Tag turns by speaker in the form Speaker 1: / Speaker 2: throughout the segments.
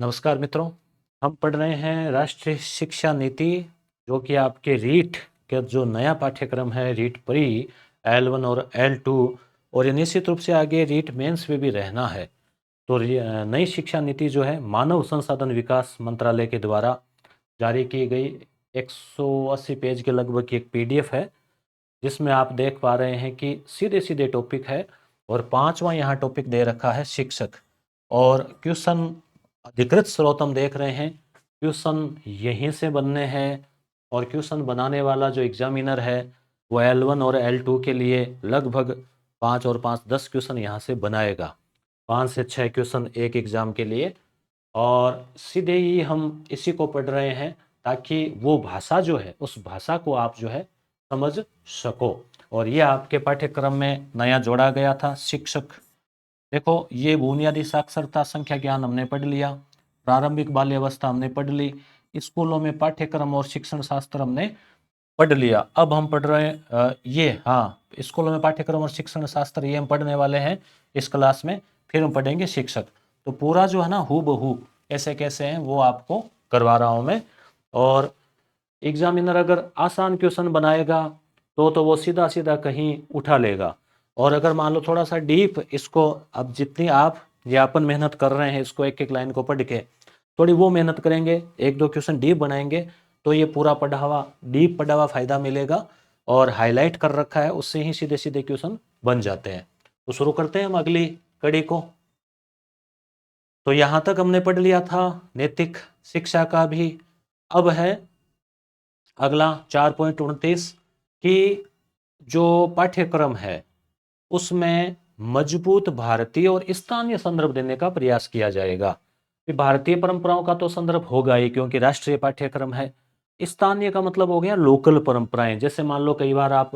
Speaker 1: नमस्कार मित्रों। हम पढ़ रहे हैं राष्ट्रीय शिक्षा नीति, जो कि आपके रीट के जो नया पाठ्यक्रम है, रीट प्री L1 और L2, और ये निश्चित रूप से आगे रीट मेंस में भी रहना है। तो नई शिक्षा नीति जो है मानव संसाधन विकास मंत्रालय के द्वारा जारी की गई 180 पेज के लगभग की एक PDF है, जिसमें आप देख पा रहे हैं कि सीधे सीधे टॉपिक है और पांचवा यहाँ टॉपिक दे रखा है शिक्षक। और क्वेश्चन अधिकृत स्रोत हम देख रहे हैं, क्वेश्चन यहीं से बनने हैं और क्वेश्चन बनाने वाला जो एग्जामिनर है वो L1 और L2 के लिए लगभग 5 और 5 10 क्वेश्चन यहाँ से बनाएगा। 5 से 6 क्वेश्चन एक एग्जाम के लिए। और सीधे ही हम इसी को पढ़ रहे हैं ताकि वो भाषा जो है उस भाषा को आप जो है समझ सको। और ये आपके पाठ्यक्रम में नया जोड़ा गया था, शिक्षक। देखो, ये बुनियादी साक्षरता संख्या ज्ञान हमने पढ़ लिया, प्रारंभिक बाल्यावस्था हमने पढ़ ली, स्कूलों में पाठ्यक्रम और शिक्षण शास्त्र हमने पढ़ लिया। अब हम पढ़ रहे हैं ये, हाँ, स्कूलों में पाठ्यक्रम और शिक्षण शास्त्र ये हम पढ़ने वाले हैं इस क्लास में। फिर हम पढ़ेंगे शिक्षक। तो पूरा जो है ना हू बहू कैसे कैसे हैं वो आपको करवा रहा हूँ मैं। और एग्जामिनर अगर आसान क्वेश्चन बनाएगा तो वो सीधा सीधा कहीं उठा लेगा। और अगर मान लो थोड़ा सा डीप इसको, अब जितनी आप यापन मेहनत कर रहे हैं इसको एक एक लाइन को पढ़ के, थोड़ी वो मेहनत करेंगे, एक दो क्वेश्चन डीप बनाएंगे, तो ये पूरा पढ़ा हुआ डीप पढ़ा हुआ फायदा मिलेगा। और हाईलाइट कर रखा है उससे ही सीधे सीधे क्वेश्चन बन जाते हैं। तो शुरू करते हैं हम अगली कड़ी को। तो यहां तक हमने पढ़ लिया था नैतिक शिक्षा का भी। अब है अगला 4.29 कि जो पाठ्यक्रम है उसमें मजबूत भारतीय और स्थानीय संदर्भ देने का प्रयास किया जाएगा। भारतीय परंपराओं का तो संदर्भ होगा ही, क्योंकि राष्ट्रीय पाठ्यक्रम है। स्थानीय का मतलब हो गया लोकल परंपराएं। जैसे मान लो कई बार आप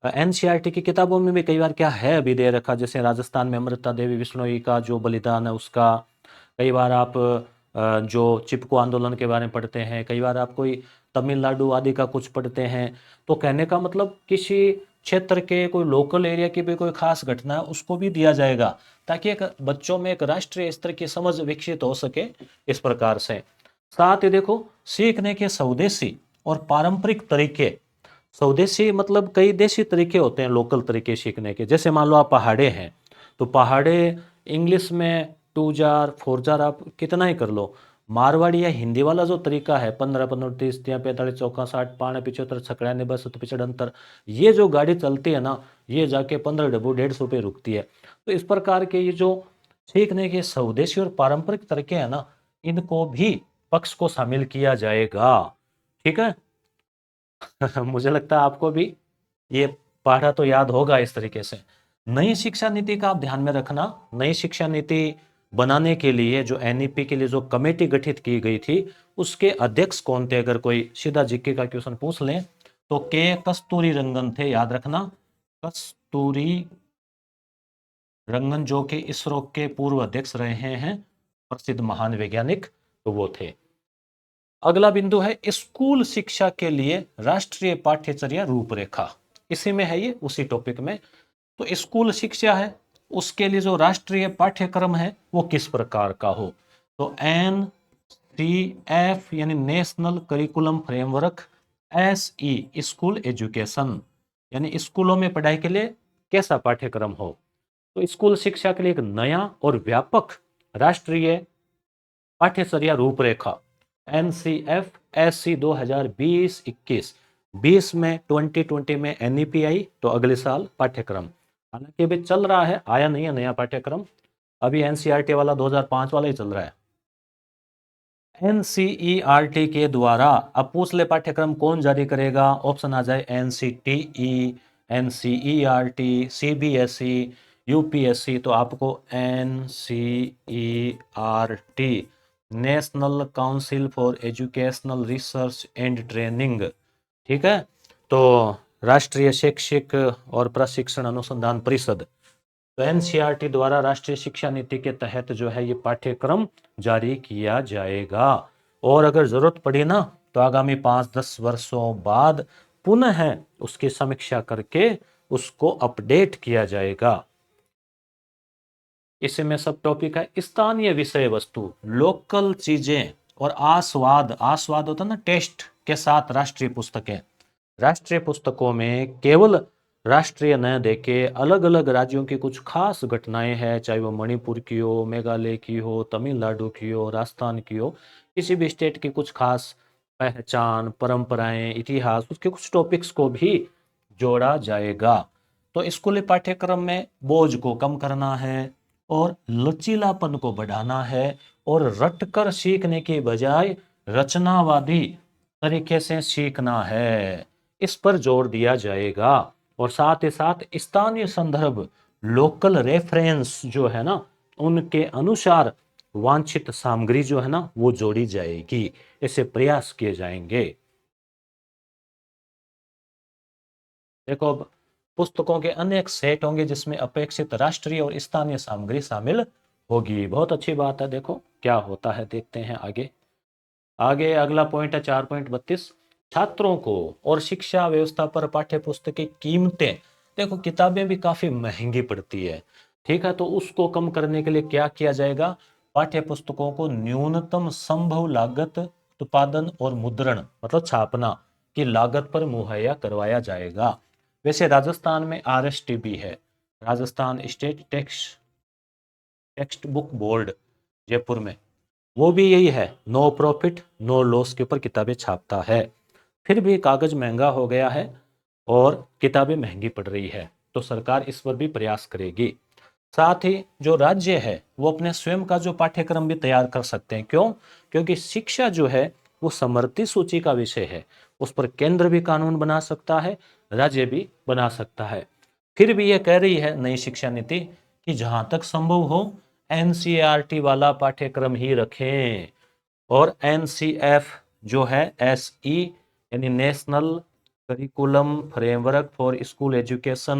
Speaker 1: NCERT की किताबों में भी कई बार क्या है अभी दे रखा, जैसे राजस्थान में अमृता देवी बिश्नोई का जो बलिदान है उसका। कई बार आप जो चिपको आंदोलन के बारे में पढ़ते हैं, कई बार आप कोई तमिलनाडु आदि का कुछ पढ़ते हैं। तो कहने का मतलब किसी क्षेत्र के कोई लोकल एरिया की भी कोई खास घटना है उसको भी दिया जाएगा, ताकि एक बच्चों में एक राष्ट्रीय स्तर की समझ विकसित हो सके। इस प्रकार से साथ ही देखो, सीखने के स्वदेशी और पारंपरिक तरीके। स्वदेशी मतलब कई देशी तरीके होते हैं लोकल तरीके सीखने के। जैसे मान लो आप पहाड़े हैं, तो पहाड़े इंग्लिश में 2 जार 4 जार आप कितना ही कर लो। मारवाड़ी या हिंदी वाला जो तरीका है 15 15 30 30 45 चौका 60 पाँच 75 छकड़ियाने बस पिछड़ंतर, ये जो गाड़ी चलती है ना, ये जाके 15 डब्बू 150 पे रुकती है। तो इस प्रकार के ये जो सीखने के स्वदेशी और पारंपरिक तरीके हैं ना, इनको भी पक्ष को शामिल किया जाएगा। ठीक है। मुझे लगता है आपको भी ये पढ़ा तो याद होगा इस तरीके से। नई शिक्षा नीति का आप ध्यान में रखना। नई शिक्षा नीति बनाने के लिए जो NEP के लिए जो कमेटी गठित की गई थी उसके अध्यक्ष कौन थे, अगर कोई सीधा जीके का क्वेश्चन पूछ लें तो कस्तूरी रंगन थे, याद रखना। कस्तूरी रंगन जो कि इसरो के पूर्व अध्यक्ष रहे हैं, प्रसिद्ध महान वैज्ञानिक, तो वो थे। अगला बिंदु है स्कूल शिक्षा के लिए राष्ट्रीय पाठ्यचर्या रूपरेखा। इसी में है ये, उसी टॉपिक में। तो स्कूल शिक्षा है उसके लिए जो राष्ट्रीय पाठ्यक्रम है वो किस प्रकार का हो। तो NCF यानी national curriculum framework, SE school education यानी स्कूलों में पढ़ाई के लिए कैसा पाठ्यक्रम हो। तो स्कूल शिक्षा के लिए एक नया और व्यापक राष्ट्रीय पाठ्यचर्या रूपरेखा NCF SC 2020-21। 20 में 2020 में NEP आई, तो अगले साल पाठ्यक्रम। हालांकि अभी चल रहा है, आया नहीं है नया पाठ्यक्रम, अभी NCERT वाला 2005 वाला ही चल रहा है। NCERT के द्वारा अब पूछ ले पाठ्यक्रम कौन जारी करेगा, ऑप्शन आ जाए NCTE, NCERT, CBSE, UPSC। तो आपको NCERT, national council for educational research and training, ठीक है। तो राष्ट्रीय शैक्षिक और प्रशिक्षण अनुसंधान परिषद, तो NCERT द्वारा राष्ट्रीय शिक्षा नीति के तहत जो है ये पाठ्यक्रम जारी किया जाएगा। और अगर जरूरत पड़ी ना तो आगामी 5-10 वर्षों बाद पुनः उसकी समीक्षा करके उसको अपडेट किया जाएगा। इसमें सब टॉपिक है स्थानीय विषय वस्तु, लोकल चीजें और आस्वाद, आस्वाद होता है ना टेस्ट के साथ राष्ट्रीय पुस्तकें। राष्ट्रीय पुस्तकों में केवल राष्ट्रीय न देके अलग अलग राज्यों की कुछ खास घटनाएं हैं, चाहे वो मणिपुर की हो, मेघालय की हो, तमिलनाडु की हो, राजस्थान की हो, किसी भी स्टेट की कुछ खास पहचान, परंपराएं, इतिहास, उसके कुछ टॉपिक्स को भी जोड़ा जाएगा। तो स्कूली पाठ्यक्रम में बोझ को कम करना है और लचीलापन को बढ़ाना है और रटकर सीखने के बजाय रचनावादी तरीके से सीखना है, इस पर जोर दिया जाएगा। और साथ ही साथ स्थानीय संदर्भ, लोकल रेफरेंस जो है ना, उनके अनुसार वांछित सामग्री जो है ना वो जोड़ी जाएगी, ऐसे प्रयास किए जाएंगे। देखो अब पुस्तकों के अनेक सेट होंगे जिसमें अपेक्षित राष्ट्रीय और स्थानीय सामग्री शामिल होगी। बहुत अच्छी बात है, देखो क्या होता है, देखते हैं आगे। आगे अगला पॉइंट है 4.32, छात्रों को और शिक्षा व्यवस्था पर पाठ्य पुस्तक की कीमतें। देखो किताबें भी काफी महंगी पड़ती है, ठीक है, तो उसको कम करने के लिए क्या किया जाएगा, पाठ्य पुस्तकों को न्यूनतम संभव लागत, उत्पादन और मुद्रण मतलब छापना की लागत पर मुहैया करवाया जाएगा। वैसे राजस्थान में आरएसटीबी है, Rajasthan state text book board, Jaipur में, वो भी यही है, नो प्रॉफिट नो लॉस के ऊपर किताबें छापता है। फिर भी कागज महंगा हो गया है और किताबें महंगी पड़ रही है, तो सरकार इस पर भी प्रयास करेगी। साथ ही जो राज्य है वो अपने स्वयं का जो पाठ्यक्रम भी तैयार कर सकते हैं। क्यों? क्योंकि शिक्षा जो है वो समवर्ती सूची का विषय है, उस पर केंद्र भी कानून बना सकता है, राज्य भी बना सकता है। फिर भी ये कह रही है नई शिक्षा नीति कि जहां तक संभव हो एनसीईआरटी वाला पाठ्यक्रम ही रखें। और एनसीएफ जो है एसई यानी national curriculum framework for school education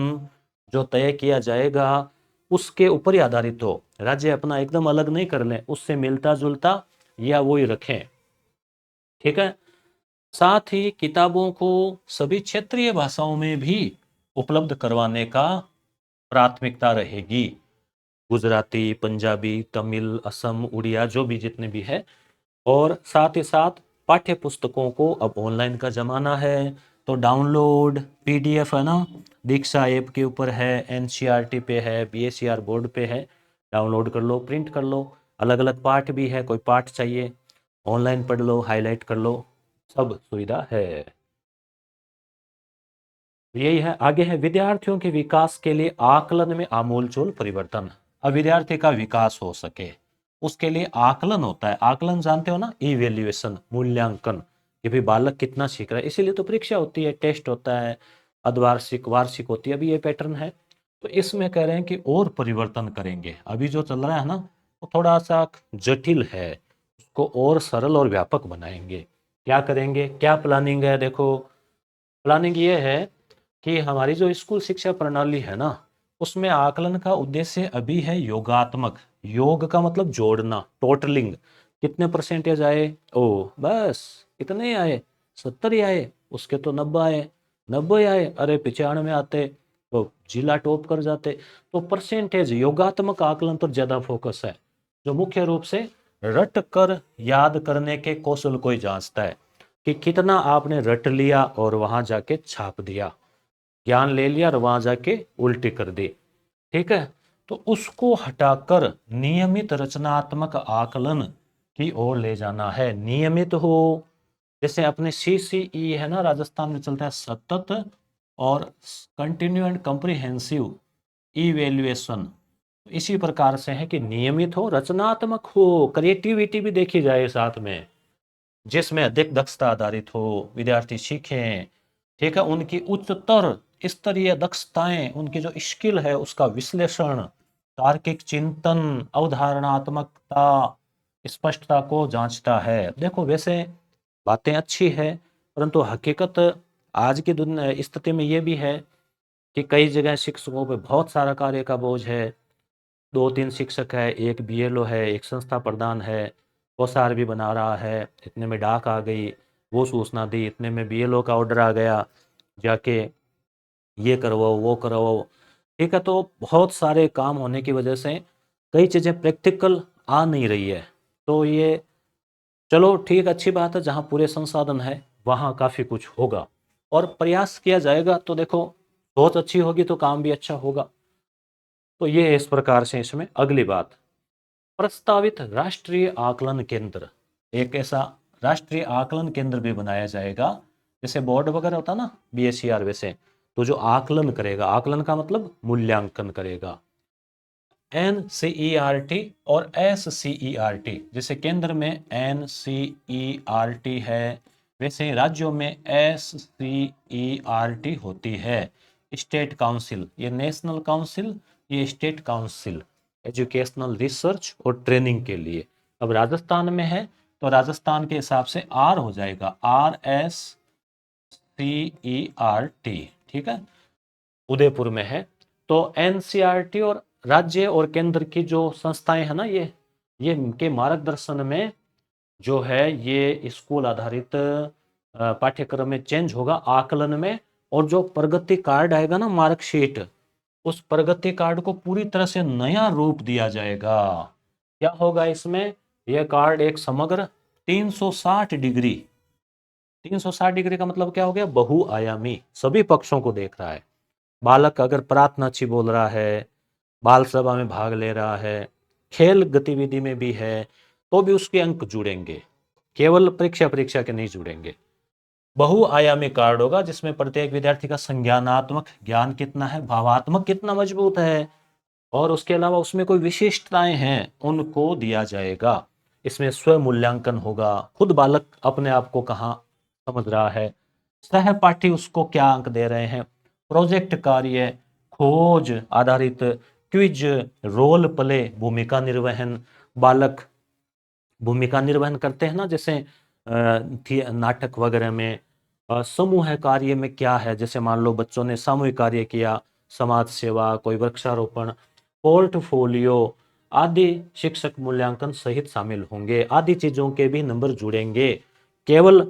Speaker 1: जो तय किया जाएगा उसके ऊपर ही आधारित हो, राज्य अपना एकदम अलग नहीं कर लें, उससे मिलता जुलता या वो ही रखें, ठीक है। साथ ही किताबों को सभी क्षेत्रीय भाषाओं में भी उपलब्ध करवाने का प्राथमिकता रहेगी, गुजराती, पंजाबी, तमिल, असम, उड़िया जो भी जितने भी है। और साथ ही साथ पाठ्य पुस्तकों को, अब ऑनलाइन का ज़माना है तो डाउनलोड पीडीएफ है ना, दीक्षा ऐप के ऊपर है, एनसीईआरटी पे है, बीएसईआर बोर्ड पे है, डाउनलोड कर लो, प्रिंट कर लो। अलग अलग पाठ भी है, कोई पाठ चाहिए ऑनलाइन पढ़ लो, हाईलाइट कर लो, सब सुविधा है। यही है, आगे है विद्यार्थियों के विकास के लिए आकलन में आमूलचूल परिवर्तन। अब विद्यार्थी का विकास हो सके उसके लिए आकलन होता है, आकलन जानते हो ना, इवेल्युएशन, मूल्यांकन, कि भाई बालक कितना सीख रहा है, इसीलिए तो परीक्षा होती है, टेस्ट होता है, अर्धवार्षिक, वार्षिक होती है, अभी ये पैटर्न है। तो इसमें कह रहे हैं कि और परिवर्तन करेंगे, अभी जो चल रहा है ना वो थोड़ा सा जटिल है, उसको और सरल और व्यापक बनाएंगे। क्या करेंगे, क्या प्लानिंग है, देखो प्लानिंग ये है कि हमारी जो स्कूल शिक्षा प्रणाली है ना उसमें आकलन का उद्देश्य अभी है योगात्मक, योग का मतलब जोड़ना, टोटलिंग, कितने परसेंटेज आए, ओ बस इतने ही आए, 70 ही आए, उसके तो 90 आए, 90 आए, अरे 95 आते तो जिला टॉप कर जाते। तो परसेंटेज योगात्मक आकलन पर ज्यादा फोकस है, जो मुख्य रूप से रट कर याद करने के कौशल को ही जांचता है कि कितना आपने रट लिया और वहां जाके छाप दिया, ज्ञान ले लिया और वहां जाके उल्टी कर दी, ठीक है। तो उसको हटाकर नियमित रचनात्मक आकलन की ओर ले जाना है, नियमित हो। जैसे अपने सीसीई है ना, राजस्थान में चलता है सतत और कंटिन्यू एंड कंप्रिहेंसिव इवेल्युएशन, इसी प्रकार से है कि नियमित हो, रचनात्मक हो, क्रिएटिविटी भी देखी जाए साथ में, जिसमें अधिक दक्षता आधारित हो, विद्यार्थी सीखें, ठीक है, उनकी उच्चतर स्तरीय दक्षताएं, उनकी जो स्किल है उसका विश्लेषण, तार्किक चिंतन, अवधारणात्मकता, स्पष्टता को जांचता है। देखो वैसे बातें अच्छी है, परंतु हकीकत आज की दुनिया स्थिति में ये भी है कि कई जगह शिक्षकों पे बहुत सारा कार्य का बोझ है, 2-3 शिक्षक है, एक बीएलओ है, एक संस्था प्रधान है, ओसार भी बना रहा है, इतने में डाक आ गई, वो सूचना दी, इतने में बीएलओ का ऑर्डर आ गया, जाके ये करवाओ वो करवाओ, ठीक है। तो बहुत सारे काम होने की वजह से कई चीज़ें प्रैक्टिकल आ नहीं रही है। तो ये चलो ठीक, अच्छी बात है, जहाँ पूरे संसाधन है वहाँ काफ़ी कुछ होगा और प्रयास किया जाएगा तो देखो सोच अच्छी होगी तो काम भी अच्छा होगा। तो ये इस प्रकार से इसमें अगली बात, प्रस्तावित राष्ट्रीय आकलन केंद्र, एक ऐसा राष्ट्रीय आकलन केंद्र भी बनाया जाएगा, जैसे बोर्ड वगैरह होता ना बीएससीआर वैसे, तो जो आकलन करेगा, आकलन का मतलब मूल्यांकन करेगा, NCERT और SCERT, जैसे केंद्र में NCERT है वैसे राज्यों में SCERT होती है। स्टेट काउंसिल, ये नेशनल काउंसिल, ये स्टेट काउंसिल, एजुकेशनल रिसर्च और ट्रेनिंग के लिए। अब राजस्थान में है तो राजस्थान के हिसाब से R हो जाएगा, RSCERT, ठीक है। उदयपुर में है तो एनसीईआरटी और राज्य और केंद्र की जो संस्थाएं हैं ना, ये इनके मार्गदर्शन में जो है ये स्कूल आधारित पाठ्यक्रम में चेंज होगा आकलन में। और जो प्रगति कार्ड आएगा ना, मार्कशीट, उस प्रगति कार्ड को पूरी तरह से नया रूप दिया जाएगा। क्या होगा इसमें, यह कार्ड एक समग्र 360 डिग्री, 360 डिग्री का मतलब क्या हो गया, बहुआयामी, सभी पक्षों को देख रहा है। बालक अगर प्रार्थना अच्छी बोल रहा है, बाल सभा में भाग ले रहा है, खेल गतिविधि में भी है, तो भी उसके अंक जुड़ेंगे, केवल परीक्षा परीक्षा के नहीं जुड़ेंगे। बहुआयामी कार्ड होगा जिसमें प्रत्येक विद्यार्थी का संज्ञानात्मक ज्ञान कितना है, भावात्मक कितना मजबूत है, और उसके अलावा उसमें कोई विशिष्टताएं हैं उनको दिया जाएगा। इसमें स्व मूल्यांकन होगा, खुद बालक अपने आप को कहाँ समझ रहा है, सहपाठी उसको क्या अंक दे रहे हैं, प्रोजेक्ट कार्य, खोज आधारित क्विज, रोल प्ले, भूमिका निर्वहन, बालक भूमिका निर्वहन करते हैं ना, जैसे नाटक वगैरह में, समूह कार्य में क्या है, जैसे मान लो बच्चों ने सामूहिक कार्य किया, समाज सेवा, कोई वृक्षारोपण, पोर्टफोलियो आदि, शिक्षक मूल्यांकन सहित शामिल होंगे, आदि चीजों के भी नंबर जुड़ेंगे। केवल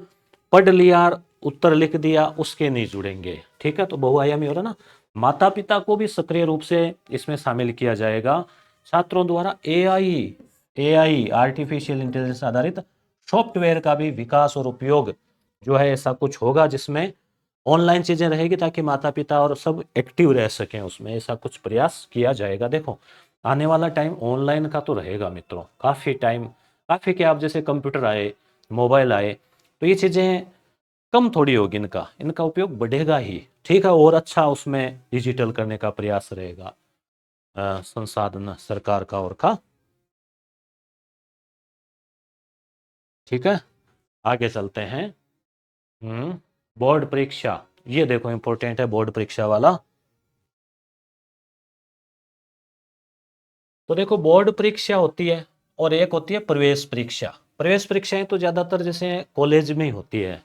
Speaker 1: पढ़ लिया, उत्तर लिख दिया, उसके नहीं जुड़ेंगे, ठीक है। तो बहुआयामी हो रहा ना। माता पिता को भी सक्रिय रूप से इसमें शामिल किया जाएगा। छात्रों द्वारा एआई आर्टिफिशियल इंटेलिजेंस आधारित सॉफ्टवेयर का भी विकास और उपयोग जो है, ऐसा कुछ होगा जिसमें ऑनलाइन चीजें रहेगी ताकि माता पिता और सब एक्टिव रह सकें उसमें, ऐसा कुछ प्रयास किया जाएगा। देखो आने वाला टाइम ऑनलाइन का तो रहेगा मित्रों, काफी टाइम, काफी क्या, आप जैसे कंप्यूटर आए, मोबाइल आए, तो ये चीजें कम थोड़ी होगी, इनका इनका उपयोग बढ़ेगा ही, ठीक है। और अच्छा उसमें डिजिटल करने का प्रयास रहेगा संसाधन सरकार का और का, ठीक है। आगे चलते हैं। बोर्ड परीक्षा, ये देखो इंपॉर्टेंट है बोर्ड परीक्षा वाला। तो देखो बोर्ड परीक्षा होती है और एक होती है प्रवेश परीक्षा। प्रवेश परीक्षाएं तो ज्यादातर जैसे कॉलेज में ही होती है,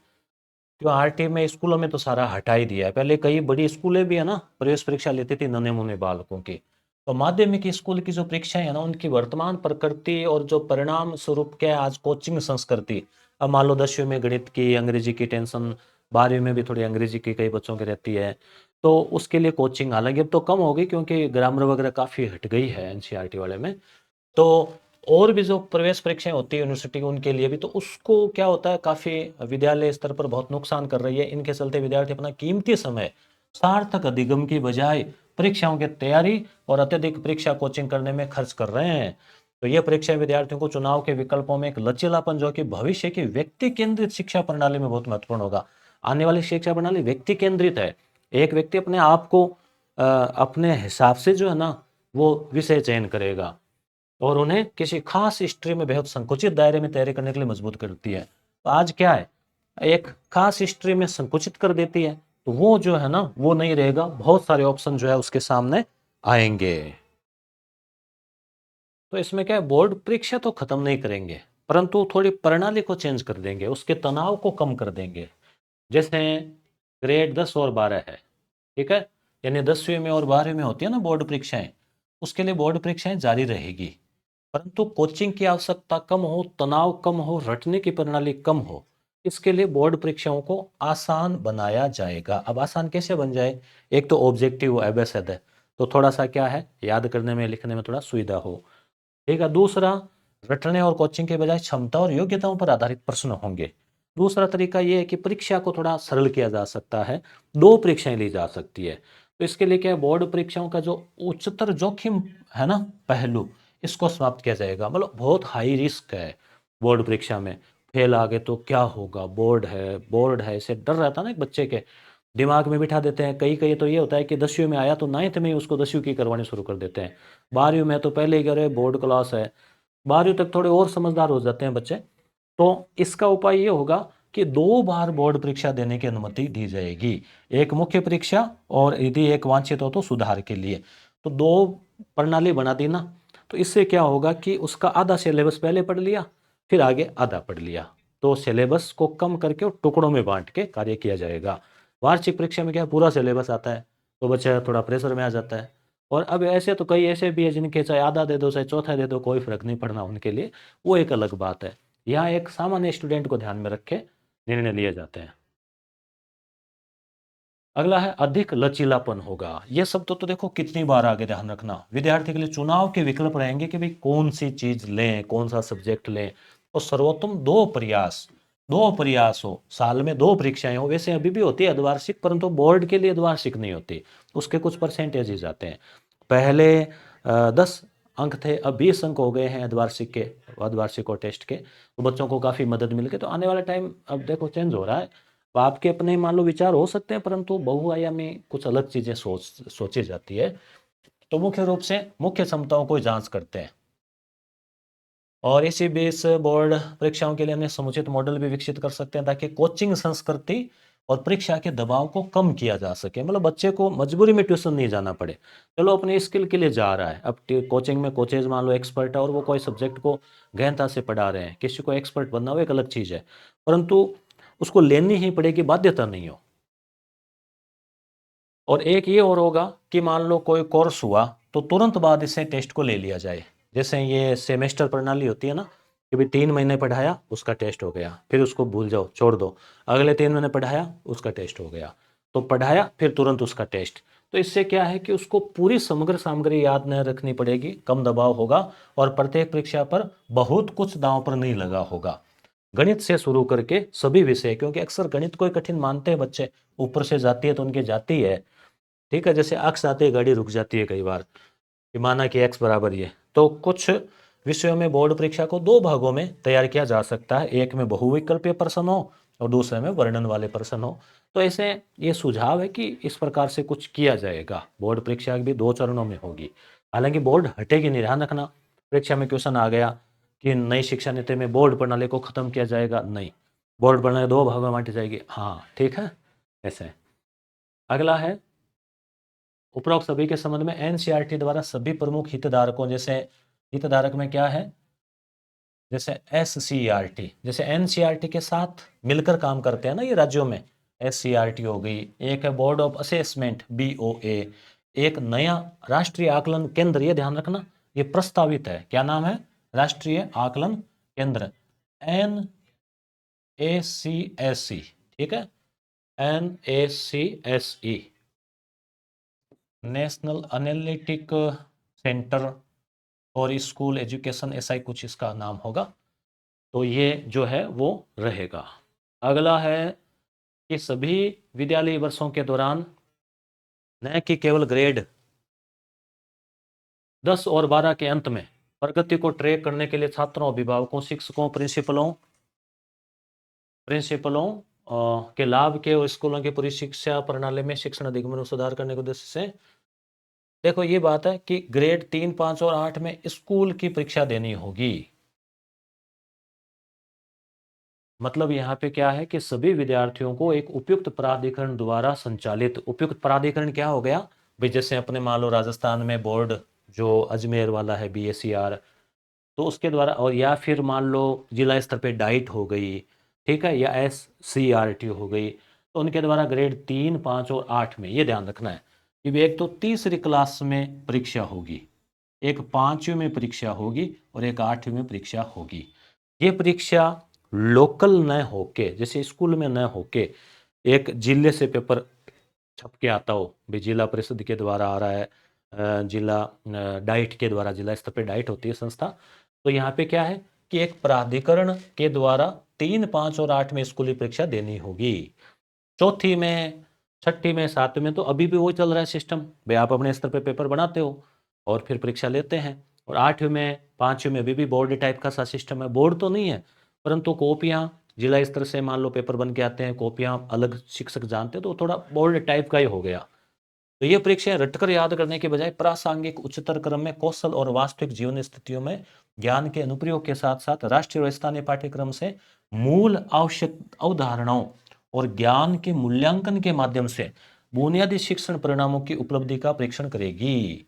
Speaker 1: क्यों आरटी में स्कूलों में तो सारा हटा ही दिया है। पहले कई बड़ी स्कूलें भी है ना प्रवेश परीक्षा लेती थी नन्हे मुन्ने बालकों की। तो माध्यमिक स्कूल की जो परीक्षाएं है ना, उनकी वर्तमान प्रकृति और जो परिणाम स्वरूप क्या है, आज कोचिंग संस्कृति, अब मान लो 10वीं में गणित की अंग्रेजी की टेंशन, 12वीं में भी थोड़ी अंग्रेजी की कई बच्चों की रहती है, तो उसके लिए कोचिंग हालांकि अब तो कम हो गई क्योंकि ग्रामर वगैरह काफ़ी हट गई है एनसीईआरटी वाले में। तो और भी जो प्रवेश परीक्षाएं होती है यूनिवर्सिटी की, उनके लिए भी तो उसको क्या होता है, काफ़ी विद्यालय स्तर पर बहुत नुकसान कर रही है। इनके चलते विद्यार्थी अपना कीमती समय सार्थक अधिगम की बजाय परीक्षाओं की तैयारी और अत्यधिक परीक्षा कोचिंग करने में खर्च कर रहे हैं। तो ये परीक्षा विद्यार्थियों को चुनाव के विकल्पों में एक लचीलापन जो कि भविष्य की व्यक्ति केंद्रित शिक्षा प्रणाली में बहुत महत्वपूर्ण होगा। आने वाली शिक्षा प्रणाली व्यक्ति केंद्रित है, एक व्यक्ति अपने आप को अपने हिसाब से जो है ना वो विषय चयन करेगा और उन्हें किसी खास स्ट्रीम में बेहद संकुचित दायरे में तैयारी करने के लिए मजबूत करती है। तो आज क्या है, एक खास स्ट्रीम में संकुचित कर देती है, तो वो जो है ना वो नहीं रहेगा, बहुत सारे ऑप्शन जो है उसके सामने आएंगे। तो इसमें क्या है, बोर्ड परीक्षा तो खत्म नहीं करेंगे, परंतु थोड़ी प्रणाली को चेंज कर देंगे, उसके तनाव को कम कर देंगे। जैसे ग्रेड 10 और 12 है, ठीक है, यानी 10वीं में और 12वीं में होती है ना बोर्ड परीक्षाएं, उसके लिए बोर्ड परीक्षाएं जारी रहेगी, परंतु कोचिंग की आवश्यकता कम हो, तनाव कम हो, रटने की प्रणाली कम हो, इसके लिए बोर्ड परीक्षाओं को आसान बनाया जाएगा। अब आसान कैसे बन जाए, एक तो ऑब्जेक्टिव एबेसेड है, तो थोड़ा सा क्या है, याद करने में लिखने में थोड़ा सुविधा हो। ठीक है। दूसरा, रटने और कोचिंग के बजाय क्षमता और योग्यताओं पर आधारित प्रश्न होंगे। दूसरा तरीका ये है कि परीक्षा को थोड़ा सरल किया जा सकता है, 2 परीक्षाएँ ली जा सकती है। तो इसके लिए क्या है, बोर्ड परीक्षाओं का जो उच्चतर जोखिम है ना पहलू, इसको समाप्त किया जाएगा। मतलब बहुत हाई रिस्क है बोर्ड परीक्षा में, फेल आ गए तो क्या होगा, बोर्ड है, इससे डर रहता है ना एक बच्चे के दिमाग में बिठा देते हैं। कई तो ये होता है कि 10वीं में आया तो 9th में ही उसको 10वीं की करवानी शुरू कर देते हैं। 12वीं में तो पहले ही कह रहे बोर्ड क्लास है। 12वीं तक थोड़े और समझदार हो जाते हैं बच्चे। तो इसका उपाय ये होगा कि 2 बार बोर्ड परीक्षा देने की अनुमति दी जाएगी। एक मुख्य परीक्षा और यदि एक वांछित हो तो सुधार के लिए। तो 2 प्रणाली बना दी ना, तो इससे क्या होगा कि उसका आधा सिलेबस पहले पढ़ लिया, फिर आगे आधा पढ़ लिया। तो सिलेबस को कम करके और टुकड़ों में बाँट के कार्य किया जाएगा। वार्षिक परीक्षा में क्या है, पूरा सिलेबस आता है, तो बच्चा थोड़ा प्रेशर में आ जाता है। और अब ऐसे तो कई ऐसे भी है जिनके चाहे आधा दे दो चाहे चौथा दे दो, कोई फ़र्क नहीं पड़ना उनके लिए, वो एक अलग बात है। यहाँ एक सामान्य स्टूडेंट को ध्यान में रख के निर्णय लिए जाते हैं। अगला है अधिक लचीलापन होगा। ये शब्द तो देखो कितनी बार आगे, ध्यान रखना। विद्यार्थी के लिए चुनाव के विकल्प रहेंगे कि भाई कौन सी चीज लें, कौन सा सब्जेक्ट लें। और सर्वोत्तम 2 प्रयास हो, साल में 2 परीक्षाएं हो। वैसे अभी भी होती है अर्धवार्षिक, परंतु बोर्ड के लिए अर्धवार्षिक नहीं होती, उसके कुछ परसेंटेज आते हैं। पहले 10 अंक थे, अब 20 अंक हो गए हैं अर्धवार्षिक और टेस्ट के। तो बच्चों को काफ़ी मदद मिल गई। तो आने वाला टाइम अब देखो चेंज हो रहा है। तो आपके अपने मान लो विचार हो सकते हैं, परंतु बहुआयामी कुछ अलग चीज़ें सोची जाती है। तो मुख्य रूप से मुख्य क्षमताओं को जांच करते हैं। और इसी बीच बोर्ड परीक्षाओं के लिए हमने समुचित मॉडल भी विकसित कर सकते हैं, ताकि कोचिंग संस्कृति और परीक्षा के दबाव को कम किया जा सके। मतलब बच्चे को मजबूरी में ट्यूशन नहीं जाना पड़े। चलो अपनी स्किल के लिए जा रहा है, अब कोचिंग में कोचेज मान लो एक्सपर्ट है और वो कोई सब्जेक्ट को गहनता से पढ़ा रहे हैं, किसी को एक्सपर्ट बनना हो एक अलग चीज़ है, परंतु उसको लेनी ही पड़ेगी, बाध्यता नहीं हो। और एक ये और होगा कि मान लो कोई कोर्स हुआ तो तुरंत बाद इसे टेस्ट को ले लिया जाए। जैसे ये सेमेस्टर प्रणाली होती है ना, कि भाई 3 महीने पढ़ाया उसका टेस्ट हो गया, फिर उसको भूल जाओ छोड़ दो। अगले 3 महीने पढ़ाया उसका टेस्ट हो गया, तो पढ़ाया फिर तुरंत उसका टेस्ट। तो इससे क्या है कि उसको पूरी समग्र सामग्री याद न रखनी पड़ेगी, कम दबाव होगा और प्रत्येक परीक्षा पर बहुत कुछ दांव पर नहीं लगा होगा। गणित से शुरू करके सभी विषय, क्योंकि अक्सर गणित को ही कठिन मानते हैं बच्चे, ऊपर से जाती है तो उनकी जाती है। ठीक है, जैसे अक्स आते ही गाड़ी रुक जाती है कई बार, कि माना कि एक्स बराबर ये। तो कुछ विषयों में बोर्ड परीक्षा को 2 भागों में तैयार किया जा सकता है, एक में बहुविकल्पीय प्रश्न हो और दूसरे में वर्णन वाले प्रश्न हो। तो ऐसे ये सुझाव है कि इस प्रकार से कुछ किया जाएगा। बोर्ड परीक्षा भी 2 चरणों में होगी। हालांकि बोर्ड हटेगी नहीं, ध्यान रखना। परीक्षा में क्वेश्चन आ गया कि नई शिक्षा नीति में बोर्ड प्रणाली को खत्म किया जाएगा, नहीं, बोर्ड प्रणाली 2 भागों में बांटी जाएगी। हाँ ठीक है, ऐसे। अगला है, उपरोक्त सभी के संबंध में एनसीईआरटी द्वारा सभी प्रमुख हितधारकों, जैसे हितधारक में क्या है, जैसे एससीईआरटी, जैसे एनसीईआरटी के साथ मिलकर काम करते हैं ना ये राज्यों में। एससीईआरटी हो गई, एक है बोर्ड ऑफ असेसमेंट बीओए, एक नया राष्ट्रीय आकलन केंद्र, ये ध्यान रखना, ये प्रस्तावित है। क्या नाम है, राष्ट्रीय आकलन केंद्र, N A C S C. ठीक है, NACSE, नेशनल एनालिटिक सेंटर और स्कूल एजुकेशन, ऐसा ही कुछ इसका नाम होगा। तो ये जो है वो रहेगा। अगला है कि सभी विद्यालयी वर्षों के दौरान, न कि केवल ग्रेड 10 और 12 के अंत में, प्रगति को ट्रैक करने के लिए छात्रों, अभिभावकों, शिक्षकों, प्रिंसिपलों के लाभ के और स्कूलों की पूरी शिक्षा प्रणाली में शिक्षण अधिगम में सुधार करने के उद्देश्य से, देखो ये बात है कि ग्रेड 3, 5 और 8 में स्कूल की परीक्षा देनी होगी। मतलब यहाँ पे क्या है कि सभी विद्यार्थियों को एक उपयुक्त प्राधिकरण द्वारा संचालित, उपयुक्त प्राधिकरण क्या हो गया भाई, जैसे अपने मान लो राजस्थान में बोर्ड जो अजमेर वाला है BSER, तो उसके द्वारा, और या फिर मान लो जिला स्तर पे डाइट हो गई, ठीक है, या SCRT हो गई, तो उनके द्वारा ग्रेड 3, 5 और 8 में ये ध्यान रखना है कि एक तो तीसरी क्लास में परीक्षा होगी, एक 5वीं में परीक्षा होगी और एक 8वीं में परीक्षा होगी। ये परीक्षा लोकल न होके, जैसे स्कूल में न होके एक जिले से पेपर छप के आता हो, भी जिला परिषद के द्वारा आ रहा है, जिला डाइट के द्वारा, जिला स्तर पे डाइट होती है संस्था। तो यहाँ पे क्या है कि एक प्राधिकरण के द्वारा 3, 5 और 8 में स्कूली परीक्षा देनी होगी। चौथी में, छठी में, सातवीं में तो अभी भी वही चल रहा है सिस्टम, भाई आप अपने स्तर पे पेपर बनाते हो और फिर परीक्षा लेते हैं। और 8वीं में, 5वीं में भी बोर्ड टाइप का सा सिस्टम है, बोर्ड तो नहीं है परंतु कॉपियाँ जिला स्तर से मान लो पेपर बन के आते हैं, कॉपियाँ अलग शिक्षक जानते हैं, तो थोड़ा बोर्ड टाइप का ही हो गया। तो ये परीक्षाएं रटकर याद करने के बजाय प्रासंगिक उच्चतर क्रम में कौशल और वास्तविक जीवन स्थितियों में ज्ञान के अनुप्रयोग के साथ साथ राष्ट्रीय और स्थानीय पाठ्यक्रम से मूल आवश्यक अवधारणाओं और ज्ञान के मूल्यांकन के माध्यम से बुनियादी शिक्षण परिणामों की उपलब्धि का परीक्षण करेगी।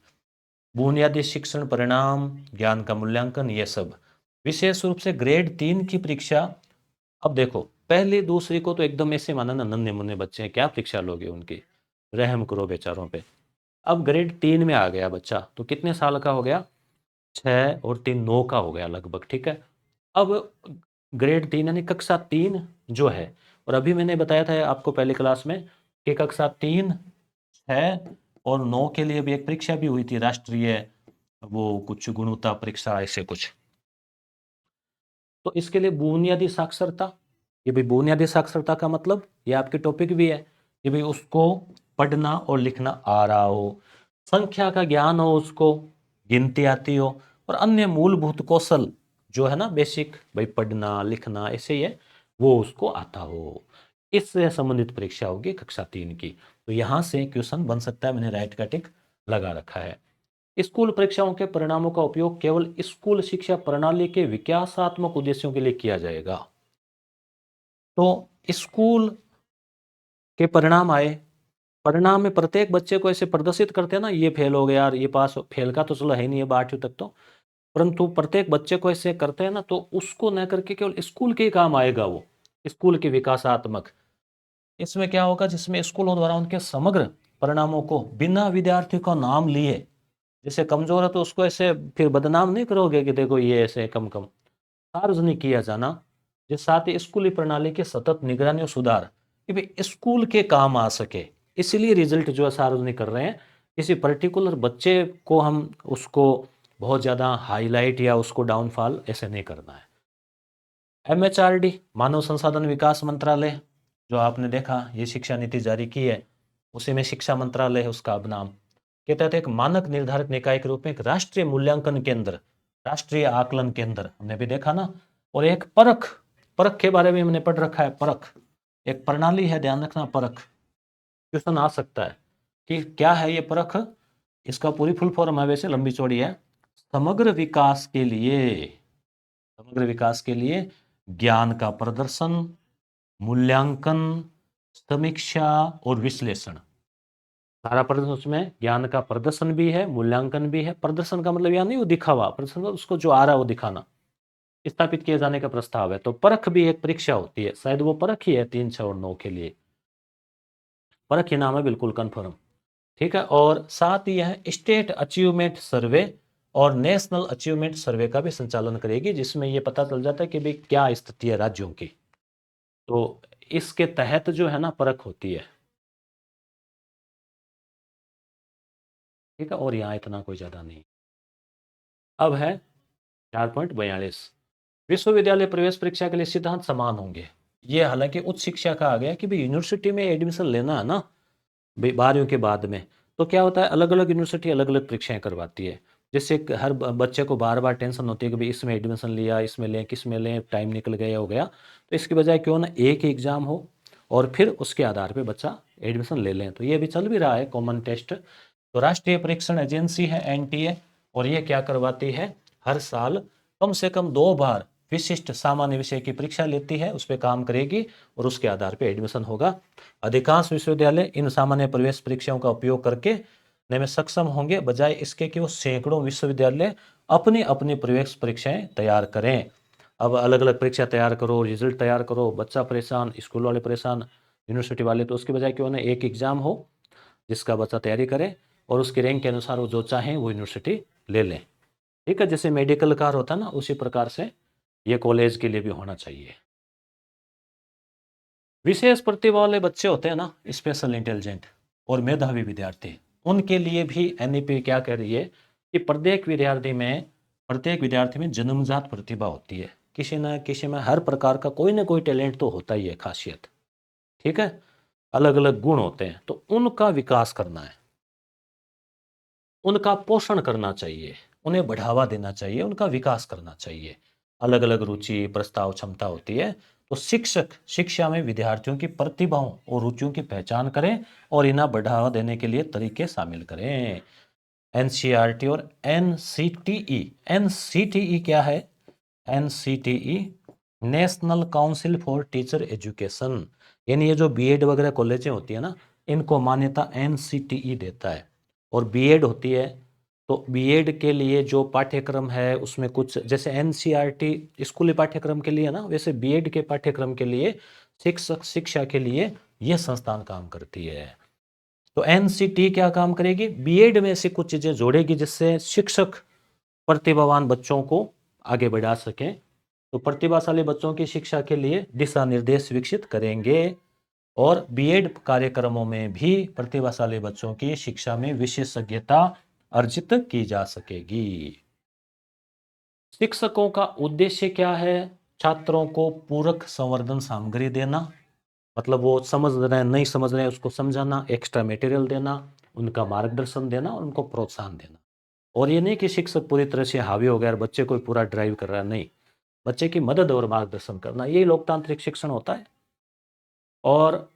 Speaker 1: बुनियादी शिक्षण परिणाम, ज्ञान का मूल्यांकन, ये सब विशेष रूप से ग्रेड 3 की परीक्षा। अब देखो, पहली दूसरी को तो एकदम ऐसे माना ना, नन्हे मुन्ने बच्चे हैं, क्या परीक्षा लोगे उनकी, रहम करो बेचारों पे। अब ग्रेड 3 में आ गया बच्चा तो कितने साल का हो गया, 6 और 3 9 का हो गया लगभग, ठीक है। अब ग्रेड 3 यानी कक्षा 3 जो है, और अभी मैंने बताया था आपको पहली क्लास में कि कक्षा 3, 6 और 9 के लिए भी एक परीक्षा भी हुई थी राष्ट्रीय, वो कुछ गुणवत्ता परीक्षा ऐसे कुछ। तो इसके लिए बुनियादी साक्षरता, ये भी बुनियादी साक्षरता का मतलब ये आपके टॉपिक भी है कि भाई उसको पढ़ना और लिखना आ रहा हो, संख्या का ज्ञान हो, उसको गिनती आती हो, और अन्य मूलभूत कौशल जो है ना बेसिक, भाई पढ़ना लिखना ऐसे ही है, वो उसको आता हो। इससे संबंधित परीक्षा होगी कक्षा 3 की। तो यहाँ से क्वेश्चन बन सकता है, मैंने राइट का टिक लगा रखा है। स्कूल परीक्षाओं के परिणामों का उपयोग केवल स्कूल शिक्षा प्रणाली के विकासात्मक उद्देश्यों के लिए किया जाएगा। तो स्कूल के परिणाम आए, परिणाम में प्रत्येक बच्चे को ऐसे प्रदर्शित करते हैं ना, ये फेल हो गया यार, ये पास, फेल का तो चलो है नहीं है 8वीं तक तो, परंतु प्रत्येक बच्चे को ऐसे करते हैं ना, तो उसको न करके केवल स्कूल के ही काम आएगा वो, स्कूल के विकासात्मक। इसमें क्या होगा, जिसमें स्कूलों द्वारा उनके समग्र परिणामों को बिना विद्यार्थी का नाम लिए, जैसे कमजोर है तो उसको ऐसे फिर बदनाम नहीं करोगे कि देखो ये ऐसे कम कम, सार्वजनिक किया जाना। जिस साथ ही स्कूली प्रणाली के सतत निगरानी और सुधार कि भाई स्कूल के काम आ सके, इसलिए रिजल्ट जो है सार्वजनिक कर रहे हैं। किसी पर्टिकुलर बच्चे को हम उसको बहुत ज़्यादा हाईलाइट या उसको डाउनफॉल ऐसे नहीं करना है। MHRD, मानव संसाधन विकास मंत्रालय, जो आपने देखा ये शिक्षा नीति जारी की है, उसी में शिक्षा मंत्रालय है उसका अब नाम, के तहत एक मानक निर्धारक निकाय के रूप में एक राष्ट्रीय मूल्यांकन केंद्र, राष्ट्रीय आकलन केंद्र हमने भी देखा ना, और एक परख, परख के बारे में हमने पढ़ रखा है, परख एक प्रणाली है, ध्यान रखना, परख क्वेश्चन आ सकता है कि क्या है ये परख। इसका पूरी फुल फॉर्म है, वैसे लंबी चौड़ी है, समग्र विकास के लिए, समग्र विकास के लिए ज्ञान का प्रदर्शन, मूल्यांकन, समीक्षा और विश्लेषण, सारा प्रदर्शन उसमें, ज्ञान का प्रदर्शन भी है, मूल्यांकन भी है। प्रदर्शन का मतलब यह नहीं वो दिखावा, प्रदर्शन मतलब उसको जो आ रहा है वो दिखाना, स्थापित किए जाने का प्रस्ताव है। तो परख भी एक परीक्षा होती है, शायद वो परख ही है 3, 6 और 9 के लिए, परख ही नाम है, बिल्कुल कन्फर्म, ठीक है। और साथ ही यह स्टेट अचीवमेंट सर्वे और नेशनल अचीवमेंट सर्वे का भी संचालन करेगी, जिसमें ये पता चल जाता है कि भाई क्या स्थिति है राज्यों की। तो इसके तहत जो है ना परख होती है, ठीक है। और यहाँ इतना कोई ज़्यादा नहीं। अब है 4.42, विश्वविद्यालय प्रवेश परीक्षा के लिए सिद्धांत समान होंगे। ये हालांकि उच्च शिक्षा का आ गया कि भाई यूनिवर्सिटी में एडमिशन लेना है ना, भाई 12वीं के बाद में, तो क्या होता है अलग अलग यूनिवर्सिटी अलग अलग परीक्षाएं करवाती है। जैसे हर बच्चे को बार बार टेंशन होती है कि भाई इसमें एडमिशन लिया, इसमें लें, किस में लें, टाइम निकल गया हो गया, तो इसकी बजाय क्यों ना एक ही एग्ज़ाम हो और फिर उसके आधार पे बच्चा एडमिशन ले लें। तो ये भी चल भी रहा है कॉमन टेस्ट। तो राष्ट्रीय परीक्षण एजेंसी है NTA, और ये क्या करवाती है, हर साल कम से कम 2 बार विशिष्ट सामान्य विषय की परीक्षा लेती है, उस पर काम करेगी और उसके आधार पर एडमिशन होगा। अधिकांश विश्वविद्यालय इन सामान्य प्रवेश परीक्षाओं का उपयोग करके में सक्षम होंगे, बजाय इसके कि वो सैकड़ों विश्वविद्यालय अपनी अपनी प्रवेश परीक्षाएं तैयार करें। अब अलग अलग परीक्षा तैयार करो, रिजल्ट तैयार करो, बच्चा परेशान, स्कूल वाले परेशान, यूनिवर्सिटी वाले, तो उसके बजाय क्यों ना एक एग्जाम हो जिसका बच्चा तैयारी करे और उसके रैंक के अनुसार वो जो चाहें वो यूनिवर्सिटी ले लें, ठीक है। जैसे मेडिकल कार होता है ना, उसी प्रकार से ये कॉलेज के लिए भी होना चाहिए। विशेष प्रतिभा वाले बच्चे होते हैं ना, स्पेशल इंटेलिजेंट और मेधावी विद्यार्थी, उनके लिए भी एनईपी क्या कह रही है कि प्रत्येक विद्यार्थी में जन्मजात प्रतिभा होती है, किसी ना किसी में हर प्रकार का कोई ना कोई टैलेंट तो होता ही है, खासियत, ठीक है, अलग अलग गुण होते हैं, तो उनका विकास करना है, उनका पोषण करना चाहिए, उन्हें बढ़ावा देना चाहिए, उनका विकास करना चाहिए। अलग अलग रुचि प्रस्ताव क्षमता होती है, तो शिक्षक शिक्षा में विद्यार्थियों की प्रतिभाओं और रुचियों की पहचान करें और इन्हें बढ़ावा देने के लिए तरीके शामिल करें। एनसीईआरटी और एनसीटीई, एनसीटीई क्या है? NCTE national council for teacher education, यानी ये जो बीएड वगैरह कॉलेजें होती है ना, इनको मान्यता एनसीटीई देता है। और बीएड होती है, तो बीएड के लिए जो पाठ्यक्रम है उसमें कुछ जैसे एनसीईआरटी स्कूली पाठ्यक्रम के लिए ना, वैसे बीएड के पाठ्यक्रम के लिए शिक्षक शिक्षा के लिए यह संस्थान काम करती है। तो एनसीटी क्या काम करेगी? बीएड में से कुछ चीजें जोड़ेगी जिससे शिक्षक प्रतिभावान बच्चों को आगे बढ़ा सकें। तो प्रतिभाशाली बच्चों की शिक्षा के लिए दिशा निर्देश विकसित करेंगे और बीएड कार्यक्रमों में भी प्रतिभाशाली बच्चों की शिक्षा में विशेषज्ञता अर्जित की जा सकेगी। शिक्षकों का उद्देश्य क्या है? छात्रों को पूरक संवर्धन सामग्री देना, मतलब वो समझ रहे हैं नहीं समझ रहे हैं उसको समझाना, एक्स्ट्रा मटेरियल देना, उनका मार्गदर्शन देना और उनको प्रोत्साहन देना। और ये नहीं कि शिक्षक पूरी तरह से हावी हो गया और बच्चे को पूरा ड्राइव कर रहा है, नहीं, बच्चे की मदद और मार्गदर्शन करना, यही लोकतांत्रिक शिक्षण होता है। और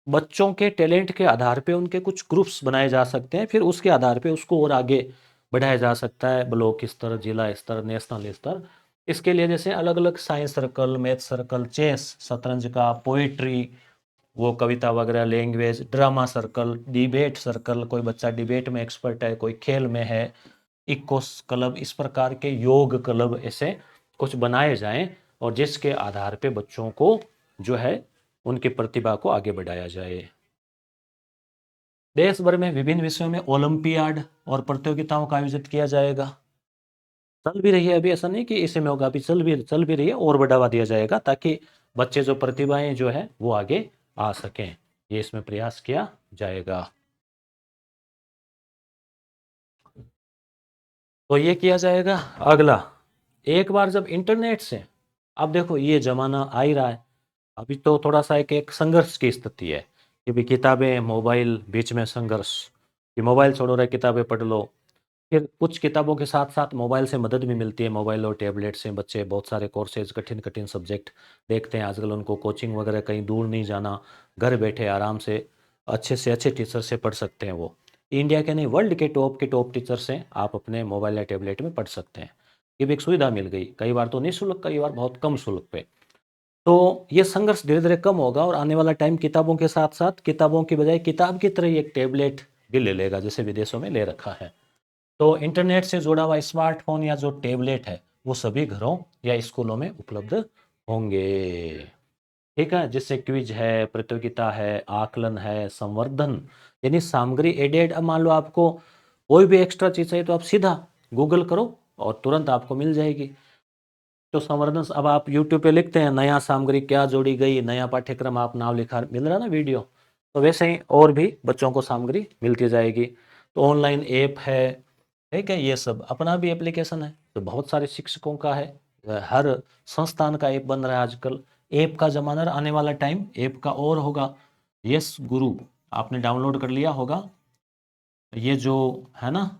Speaker 1: बच्चों के टैलेंट के आधार पे उनके कुछ ग्रुप्स बनाए जा सकते हैं, फिर उसके आधार पे उसको और आगे बढ़ाया जा सकता है, ब्लॉक स्तर, जिला स्तर, नेशनल स्तर। इसके लिए जैसे अलग अलग science circle, math circle, chess, शतरंज का, पोइट्री, वो कविता वगैरह, language, drama circle, debate circle, कोई बच्चा डिबेट में एक्सपर्ट है, कोई खेल में है, इकोस क्लब, इस प्रकार के योग क्लब ऐसे कुछ बनाए जाएं और जिसके आधार पे बच्चों को जो है उनकी प्रतिभा को आगे बढ़ाया जाए। देश भर में विभिन्न विषयों में ओलंपियाड और प्रतियोगिताओं का आयोजित किया जाएगा। चल भी रही है अभी, ऐसा नहीं कि इसी में होगा, अभी चल भी रही है और बढ़ावा दिया जाएगा ताकि बच्चे जो प्रतिभाएं जो है वो आगे आ सकें, ये इसमें प्रयास किया जाएगा। तो ये किया जाएगा। अगला, एक बार जब इंटरनेट से, अब देखो ये जमाना आ ही रहा है, अभी तो थोड़ा सा एक संघर्ष की स्थिति है कि भी किताबें मोबाइल बीच में संघर्ष, कि मोबाइल छोड़ो रहे किताबें पढ़ लो। फिर कुछ किताबों के साथ साथ मोबाइल से मदद भी मिलती है, मोबाइल और टैबलेट से बच्चे बहुत सारे कोर्सेज, कठिन कठिन सब्जेक्ट देखते हैं आजकल, उनको कोचिंग वगैरह कहीं दूर नहीं जाना, घर बैठे आराम से अच्छे टीचर से पढ़ सकते हैं। वो इंडिया के नहीं, वर्ल्ड के टॉप टीचर से आप अपने मोबाइल या टैबलेट में पढ़ सकते हैं। ये भी एक सुविधा मिल गई, कई बार तो निःशुल्क, कई बार बहुत कम शुल्क पे। तो ये संघर्ष धीरे धीरे कम होगा और आने वाला टाइम किताबों के साथ साथ किताबों की बजाय किताब की तरह ही एक टैबलेट भी ले लेगा, जैसे विदेशों में ले रखा है। तो इंटरनेट से जुड़ा हुआ स्मार्टफोन या जो टैबलेट है वो सभी घरों या स्कूलों में उपलब्ध होंगे, ठीक है, जिससे क्विज है, प्रतियोगिता है, आकलन है, संवर्धन, यानी सामग्री एडेड। अब मान लो आपको कोई भी एक्स्ट्रा चीज़ चाहिए तो आप सीधा गूगल करो और तुरंत आपको मिल जाएगी। तो संवर्धन, अब आप यूट्यूब पे लिखते हैं नया सामग्री क्या जोड़ी गई, नया पाठ्यक्रम, आप नाम लिखा मिल रहा है ना वीडियो, तो वैसे ही और भी बच्चों को सामग्री मिलती जाएगी। तो ऑनलाइन ऐप है, ठीक है, ये सब अपना भी एप्लीकेशन है, तो बहुत सारे शिक्षकों का है, हर संस्थान का ऐप बन रहा है आजकल। ऐप का जमाना, आने वाला टाइम ऐप का और होगा। यस गुरु आपने डाउनलोड कर लिया होगा, ये जो है ना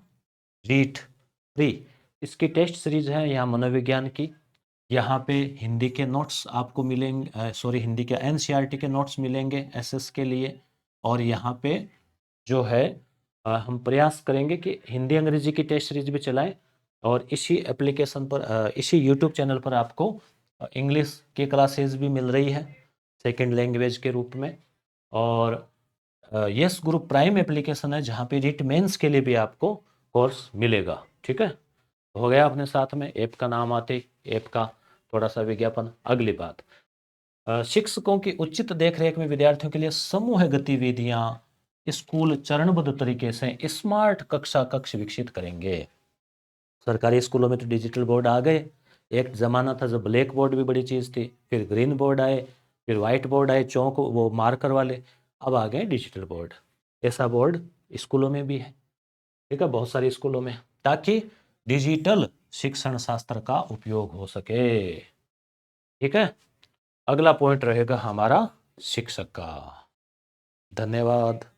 Speaker 1: रीट फ्री, इसकी टेस्ट सीरीज है यहाँ मनोविज्ञान की। यहाँ पे हिंदी के नोट्स आपको मिलेंगे, सॉरी हिंदी के एनसीईआरटी के नोट्स मिलेंगे एसएस के लिए। और यहाँ पे जो है हम प्रयास करेंगे कि हिंदी अंग्रेजी की टेस्ट सीरीज भी चलाएं और इसी एप्लीकेशन पर, इसी यूट्यूब चैनल पर आपको इंग्लिश की क्लासेस भी मिल रही है सेकंड लैंग्वेज के रूप में। और यस गुरु प्राइम एप्लीकेशन है जहाँ पे रिट मेंस के लिए भी आपको कोर्स मिलेगा, ठीक है। हो गया अपने साथ में ऐप का नाम आते ही ऐप का थोड़ा सा विज्ञापन। अगली बात, शिक्षकों की उचित देखरेख में विद्यार्थियों के लिए समूह गतिविधियां स्कूल चरणबद्ध तरीके से स्मार्ट कक्षा कक्ष विकसित करेंगे। सरकारी स्कूलों में तो डिजिटल बोर्ड आ गए, एक ज़माना था जब ब्लैक बोर्ड भी बड़ी चीज़ थी, फिर ग्रीन बोर्ड आए, फिर वाइट बोर्ड आए, चौक वो मार्कर वाले, अब आ गए डिजिटल बोर्ड। ऐसा बोर्ड स्कूलों में भी है, ठीक है, बहुत सारे स्कूलों में, ताकि डिजिटल शिक्षण शास्त्र का उपयोग हो सके। ठीक है, अगला पॉइंट रहेगा हमारा शिक्षक का। धन्यवाद।